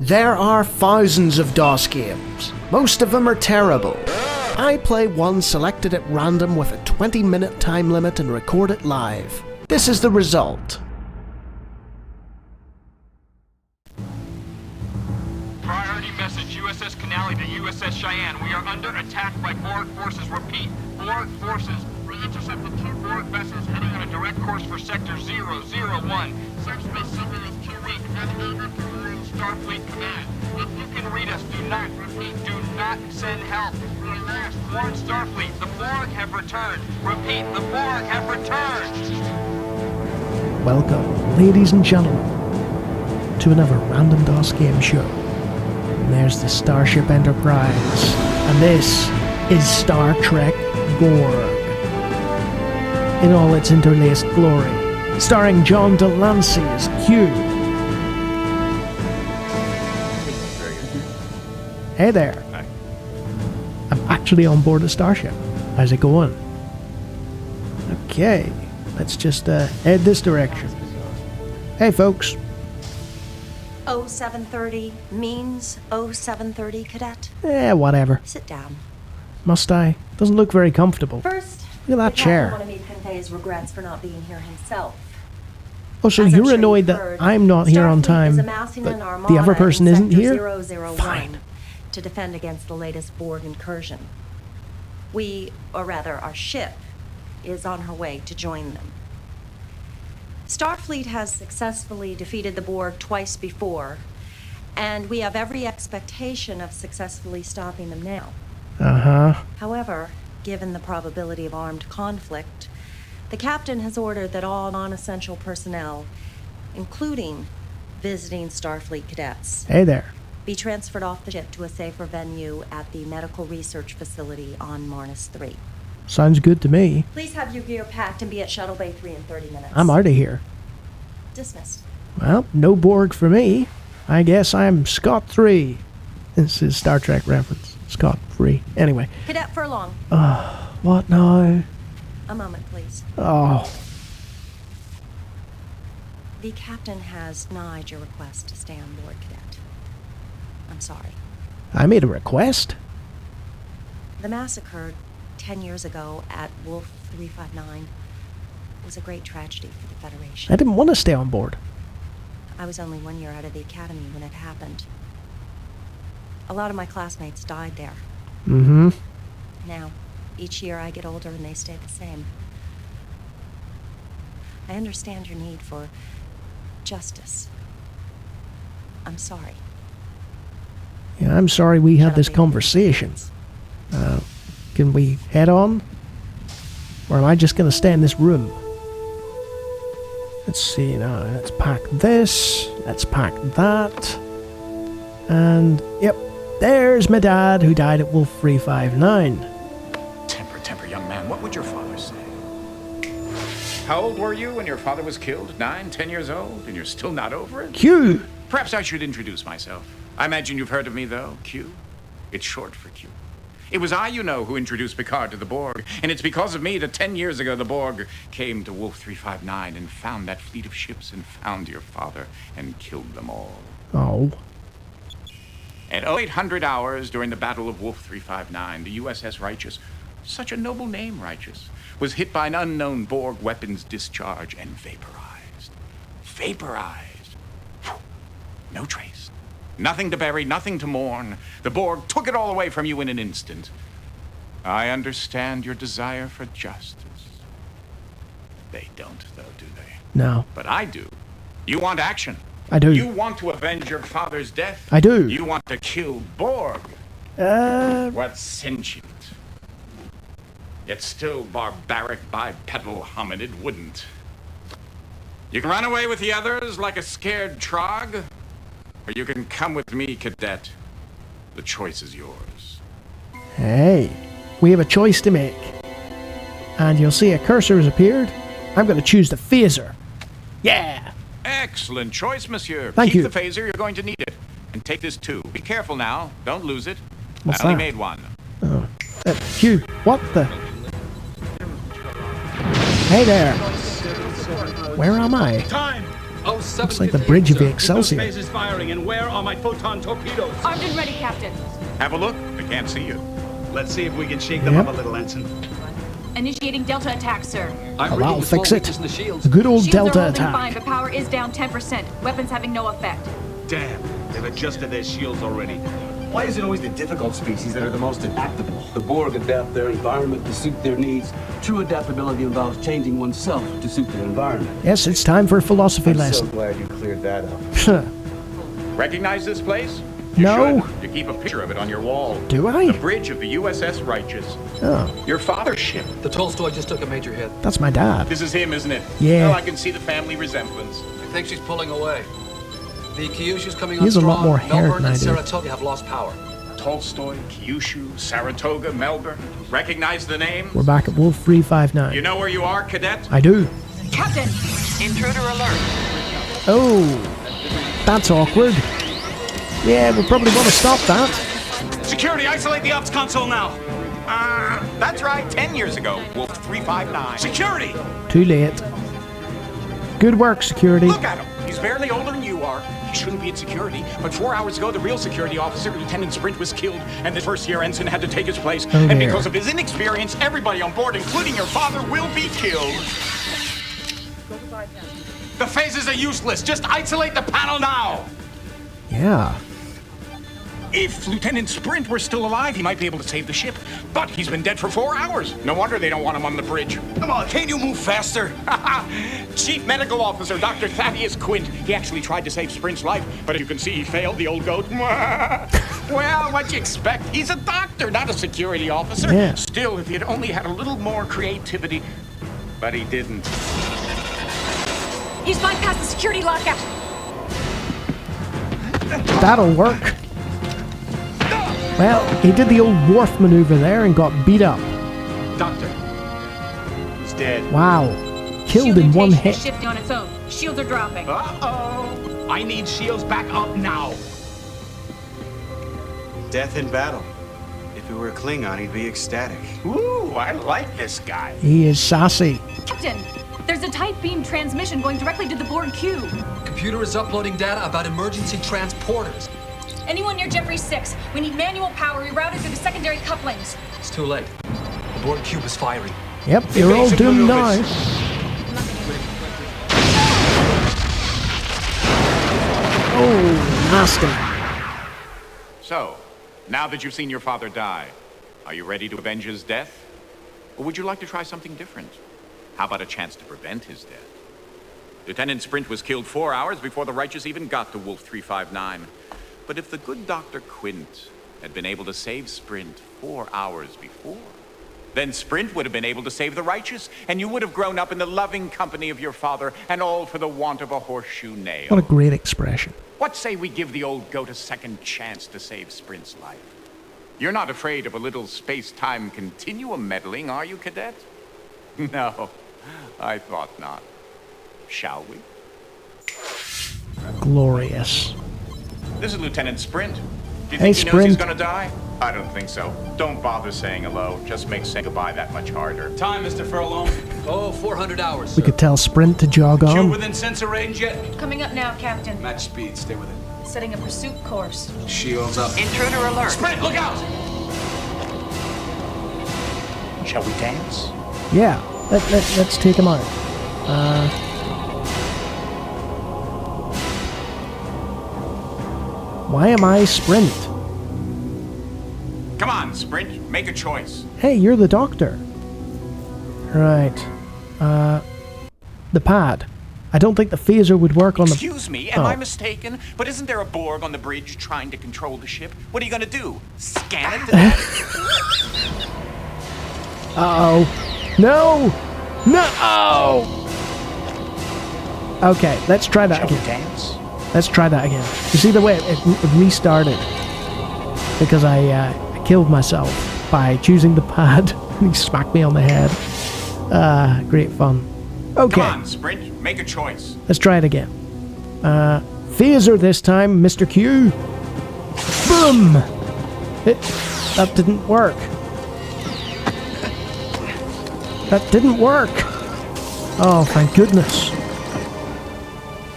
There are thousands of DOS games. Most of them are terrible. I play one selected at random with a 20-minute time limit and record it live. This is the result. Priority message, USS Canali to USS Cheyenne. We are under attack by Borg forces. Repeat, Borg forces. We intercepted 2 Borg vessels heading on a direct course for Sector 001. Subspace signal is too weak. Navigator to Starfleet Command. If you can read us, do not, repeat, do not send help. We are last. Warn Starfleet. The Borg have returned. Repeat, the Borg have returned. Welcome, ladies and gentlemen, to another Random DOS Game Show. And there's the Starship Enterprise, and this is Star Trek Borg, in all its interlaced glory, starring John Delancey as Q. Hey there. Hi. I'm actually on board a starship. How's it going? Okay, let's just head this direction. Hey folks. 0730 means 0730, Cadet. Whatever. Sit down. Must I? Doesn't look very comfortable. First, Look at that chair. I want to convey his regrets for not being here himself. Oh, so As I'm you're sure annoyed you've that heard, I'm not here on Starfleet time, is amassing an but armada the other person in isn't Sector here? 001 Fine. to defend against the latest Borg incursion. Or rather, our ship is on her way to join them. Starfleet has successfully defeated the Borg twice before, and we have every expectation of successfully stopping them now. Uh-huh. However, given the probability of armed conflict, the captain has ordered that all non-essential personnel, including visiting Starfleet cadets, Hey there. be transferred off the ship to a safer venue at the medical research facility on Marnus 3. Sounds good to me. Please have your gear packed and be at Shuttle Bay 3 in 30 minutes. I'm out of here. Dismissed. Well, no Borg for me. I guess I'm Scott 3. This is Star Trek reference. Scott 3. Anyway. Cadet Furlong. What now? A moment, please. Oh. The captain has denied your request to stay on board, Cadet. I'm sorry. I made a request? The massacre 10 years ago at Wolf 359 was a great tragedy for the Federation. I didn't want to stay on board. I was only 1 year out of the academy when it happened. A lot of my classmates died there. Mm-hmm. Now, each year I get older and they stay the same. I understand your need for justice. I'm sorry. Yeah, I'm sorry we had Shut this up, conversation. Can we head on? Or am I just going to stay in this room? Let's see now. Let's pack this. Let's pack that. And, yep, there's my dad who died at Wolf 359. Temper, young man. What would your father say? How old were you when your father was killed? 9, 10 years old? And you're still not over it? Q! Perhaps I should introduce myself. I imagine you've heard of me, though. Q. It's short for Q. It was I, who introduced Picard to the Borg. And it's because of me that 10 years ago the Borg came to Wolf 359 and found that fleet of ships and found your father and killed them all. Oh. At 0800 hours during the Battle of Wolf 359, the USS Righteous, such a noble name, Righteous, was hit by an unknown Borg weapons discharge and vaporized. Vaporized. Whew. No trace. Nothing to bury, nothing to mourn. The Borg took it all away from you in an instant. I understand your desire for justice. They don't, though, do they? No. But I do. You want action. I do. You want to avenge your father's death. I do. You want to kill Borg. What's sentient, yet still barbaric bipedal hominid wouldn't. You can run away with the others like a scared trog, or you can come with me, Cadet. The choice is yours. Hey, we have a choice to make. And you'll see a cursor has appeared. I'm going to choose the phaser. Yeah! Excellent choice, monsieur. Thank Keep you. the phaser, you're going to need it. And take this too. Be careful now. Don't lose it. What's I only that? made one. Oh. Q, what the? Hey there. Where am I? Time! Oh, Looks like the bridge of the Excelsior. Which phase is firing, and where are my photon torpedoes? Armed and ready, Captain. Have a look. They can't see you. Let's see if we can shake them Yep. up a little, Ensign. Initiating Delta attack, sir. I'm Oh, reading that'll the small fix it. weakness in the shields. The good old Shields are Delta holding attack. fine, but power is down 10%. Weapons having no effect. Damn, they've adjusted their shields already. Why is it always the difficult species that are the most adaptable? The Borg adapt their environment to suit their needs. True adaptability involves changing oneself to suit their environment. Yes, it's time for a philosophy I'm so lesson. glad you cleared that up. Recognize this place? You No. should. You keep a picture of it on your wall. Do I? The bridge of the USS Righteous. Oh, Your father's ship. The Tolstoy just took a major hit. that's my dad. This is him, isn't it? Yeah. Oh, I can see the family resemblance. I think she's pulling away. The Kyushu's coming He on has a lot strong. more hair Melbourne than I and do. Saratoga have lost power. Tolstoy, Kyushu, Saratoga, Melbourne. Recognize the name? We're back at Wolf 359. You know where you are, cadet? I do. Captain! Intruder alert. Oh, that's awkward. Yeah, we'll probably want to stop that. Security, isolate the ops console now. That's right. 10 years ago, Wolf 359. Security! Too late. Good work, security. Look at him. He's barely older than you are. He shouldn't be in security. But 4 hours ago, the real security officer, Lieutenant Sprint, was killed, and the first-year ensign had to take his place. Oh, and dear. because of his inexperience, everybody on board, including your father, will be killed. The phases are useless. Just isolate the panel now. Yeah. If Lieutenant Sprint were still alive, he might be able to save the ship. But he's been dead for 4 hours. No wonder they don't want him on the bridge. Come on, can't you move faster? Chief Medical Officer Dr. Thaddeus Quint. He actually tried to save Sprint's life, but as you can see, he failed, the old goat. Well, what'd you expect? He's a doctor, not a security officer. Yeah. Still, if he'd only had a little more creativity. But he didn't. He's bypassed the security lockout. That'll work. Well, he did the old Worf maneuver there and got beat up. Doctor. He's dead. Wow. Killed Shield in one mutation hit. is shifting on its own. Shields are dropping. Uh-oh. I need shields back up now. Death in battle. If he were a Klingon, he'd be ecstatic. Ooh, I like this guy. He is sassy. Captain, there's a tight beam transmission going directly to the Borg cube. Computer is uploading data about emergency transporters. Anyone near Jeffrey 6? We need manual power rerouted through the secondary couplings. It's too late. The Borg cube is firing. Yep, you're all Evasion doomed now. maneuvers. Oh, nasty. So, now that you've seen your father die, are you ready to avenge his death? Or would you like to try something different? How about a chance to prevent his death? Lieutenant Sprint was killed 4 hours before the Righteous even got to Wolf 359. But if the good Dr. Quint had been able to save Sprint 4 hours before, then Sprint would have been able to save the Righteous, and you would have grown up in the loving company of your father, and all for the want of a horseshoe nail. What a great expression. What say we give the old goat a second chance to save Sprint's life? You're not afraid of a little space-time continuum meddling, are you, cadet? No, I thought not. Shall we? Glorious. This is Lieutenant Sprint. Do you Hey, think he knows he's Sprint. gonna die? I don't think so. Don't bother saying hello. Just makes saying goodbye that much harder. Time, Mr. Furlong. Oh, 400 hours. We could tell Sprint to jog Cube on. within sensor range yet? Coming up now, Captain. Match speed, stay with it. Setting a pursuit course. Shields up. Intruder alert. Sprint, look out! Shall we dance? Yeah, let's take him out. Why am I Sprint? Come on, Sprint. Make a choice. Hey, you're the doctor. Right. The pad. I don't think the phaser would work on the... Excuse me, am Oh. I mistaken? But isn't there a Borg on the bridge trying to control the ship? What are you gonna do? Scan it to death? Uh-oh. No! No! Okay, let's try that Shall we again. dance? Let's try that again. You see the way it restarted? Because I killed myself by choosing the pad. He smacked me on the head. Great fun. Okay, Come on, Sprint. Make a choice. let's try it again. Phaser this time, Mr. Q. Boom! That didn't work. That didn't work. Oh, thank goodness.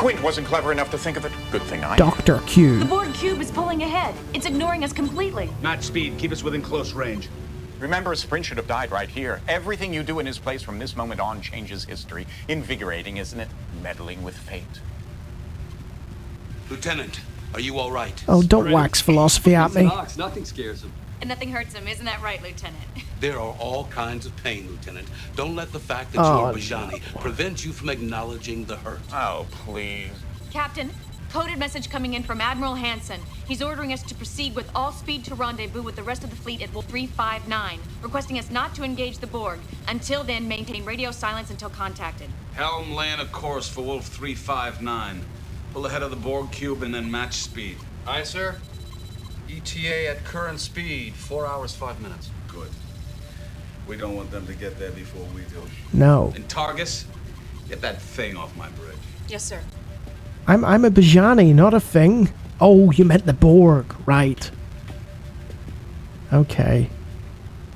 Quint wasn't clever enough to think of it. Good thing I... Dr. The Q. Borg cube is pulling ahead. It's ignoring us completely. Match speed. Keep us within close range. Remember, a sprint should have died right here. Everything you do in his place from this moment on changes history. Invigorating, isn't it? Meddling with fate. Lieutenant, are you all right? Oh, don't wax philosophy at me. Nothing scares him. And nothing hurts him, isn't that right, Lieutenant? There are all kinds of pain, Lieutenant. Don't let the fact that Oh, you're Bajani prevent you from acknowledging the hurt. Oh, please. Captain, coded message coming in from Admiral Hansen. He's ordering us to proceed with all speed to rendezvous with the rest of the fleet at Wolf 359, requesting us not to engage the Borg. Until then, maintain radio silence until contacted. Helm laying a course for Wolf 359. Pull ahead of the Borg cube and then match speed. Aye, sir. ETA at current speed, 4 hours, 5 minutes. Good. We don't want them to get there before we do. No. And Targus, get that thing off my bridge. Yes, sir. I'm a Bajani, not a thing. Oh, you meant the Borg. Right. Okay.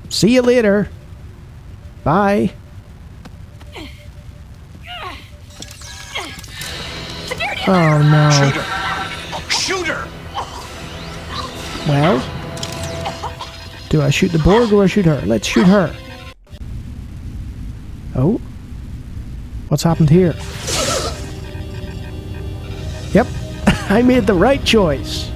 See you later. Bye. Oh, no. Shoot her! Shoot her! Well, do I shoot the Borg or I shoot her? Let's shoot her. Oh. What's happened here? Yep. I made the right choice.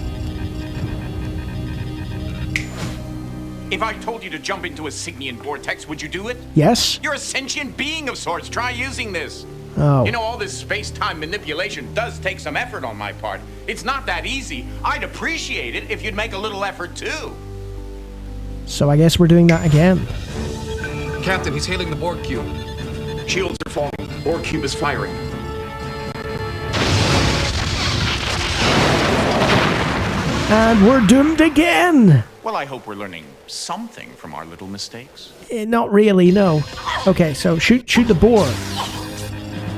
If I told you to jump into a Signian vortex, would you do it? Yes? You're a sentient being of sorts. Try using this. Oh. You know, all this space-time manipulation does take some effort on my part. It's not that easy. I'd appreciate it if you'd make a little effort, too. So I guess we're doing that again. Captain, he's hailing the Borg cube. Shields are falling. Borg cube is firing. And we're doomed again! Well, I hope we're learning something from our little mistakes. Not really, no. Okay, so shoot the Borg.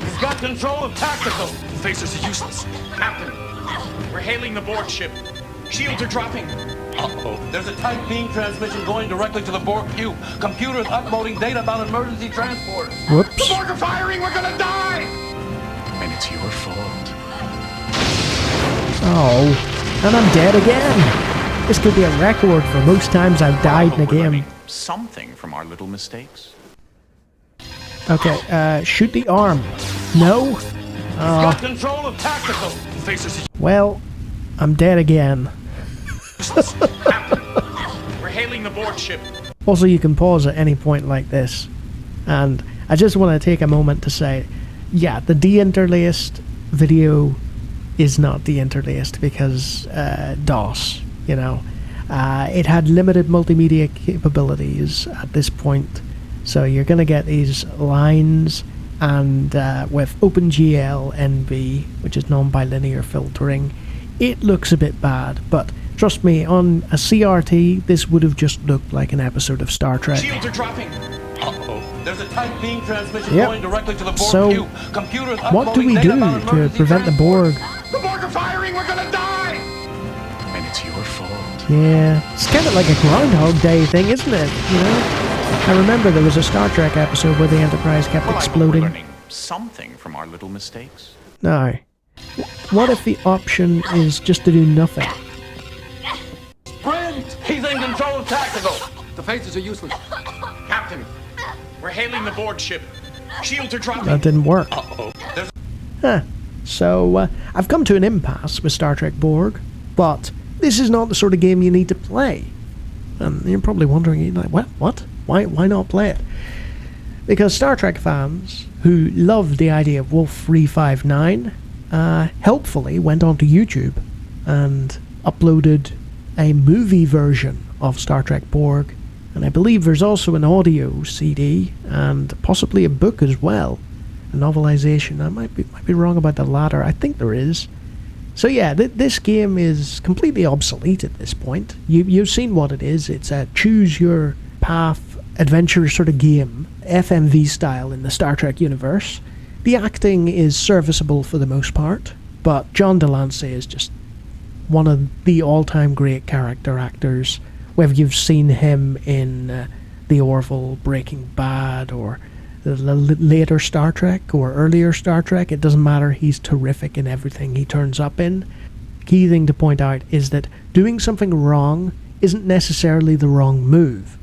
He's got control of tactical. Phasers are useless. Captain, we're hailing the Borg ship. Shields are dropping. Uh-oh. There's a tight beam transmission going directly to the Borg cube. Computers uploading data about emergency transport. Whoops. The Borg are firing! We're gonna die! And it's your fault. Oh, and I'm dead again. This could be a record for most times I've died in a game. Something from our little mistakes. Okay, shoot the arm. No? He's got control of tactical. Phasers are Well, I'm dead again. Captain, we're hailing the Borg ship. Also, you can pause at any point like this. And I just want to take a moment to say, yeah, the deinterlaced video is not deinterlaced because DOS, you know. It had limited multimedia capabilities at this point. So you're going to get these lines, and with OpenGL NV, which is non-bilinear filtering, it looks a bit bad, but trust me, on a CRT, this would have just looked like an episode of Star Trek. Shields are dropping. Uh-oh. There's a tight beam transmission Yep. going directly to the Borg So, cube. Computers what do we uploading do data about to emergency prevent the Borg? The Borg are firing! We're gonna die! And it's your fault. Yeah, it's kind of like a Groundhog Day thing, isn't it? You know? I remember there was a Star Trek episode where the Enterprise kept Well, exploding. I hope we're learning something from our little mistakes. No. What if the option is just to do nothing? Sprint! He's in control of tactical. The phasers are useless. Captain, we're hailing the Borg ship. Shields are dropping. That didn't work. Uh-oh. There's Huh. So, I've come to an impasse with Star Trek Borg, but this is not the sort of game you need to play. And you're probably wondering, you're like, what? Why not play it? Because Star Trek fans who loved the idea of Wolf 359 helpfully went onto YouTube and uploaded a movie version of Star Trek Borg, and I believe there's also an audio CD and possibly a book as well, a novelization. I might be wrong about the latter. I think there is. So yeah, this game is completely obsolete at this point. You've seen what it is. It's a choose your path adventure sort of game, FMV style in the Star Trek universe. The acting is serviceable for the most part, but John Delancey is just one of the all-time great character actors. Whether you've seen him in The Orville, Breaking Bad, or later Star Trek or earlier Star Trek, it doesn't matter. He's terrific in everything he turns up in. Key thing to point out is that doing something wrong isn't necessarily the wrong move.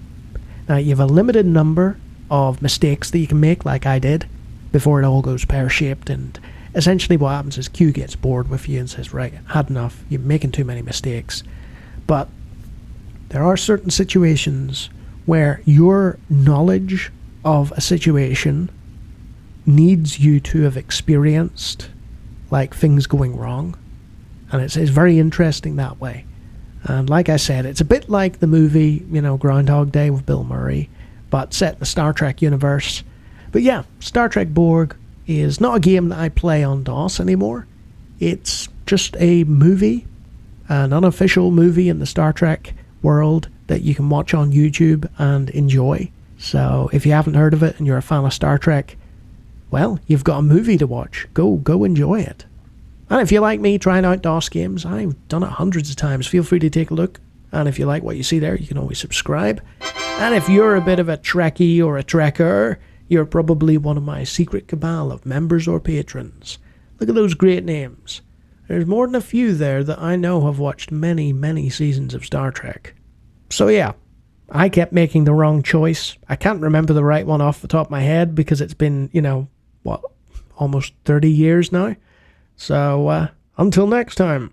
Now, you have a limited number of mistakes that you can make, like I did, before it all goes pear-shaped, and essentially what happens is Q gets bored with you and says, right, had enough, you're making too many mistakes. But there are certain situations where your knowledge of a situation needs you to have experienced like things going wrong, and it's very interesting that way. And like I said, it's a bit like the movie, Groundhog Day with Bill Murray, but set in the Star Trek universe. But yeah, Star Trek Borg is not a game that I play on DOS anymore. It's just a movie, an unofficial movie in the Star Trek world that you can watch on YouTube and enjoy. So if you haven't heard of it and you're a fan of Star Trek, well, you've got a movie to watch. Go enjoy it. And if you like me trying out DOS games, I've done it hundreds of times. Feel free to take a look. And if you like what you see there, you can always subscribe. And if you're a bit of a Trekkie or a Trekker, you're probably one of my secret cabal of members or patrons. Look at those great names. There's more than a few there that I know have watched many, many seasons of Star Trek. So yeah, I kept making the wrong choice. I can't remember the right one off the top of my head because it's been, almost 30 years now. So, until next time.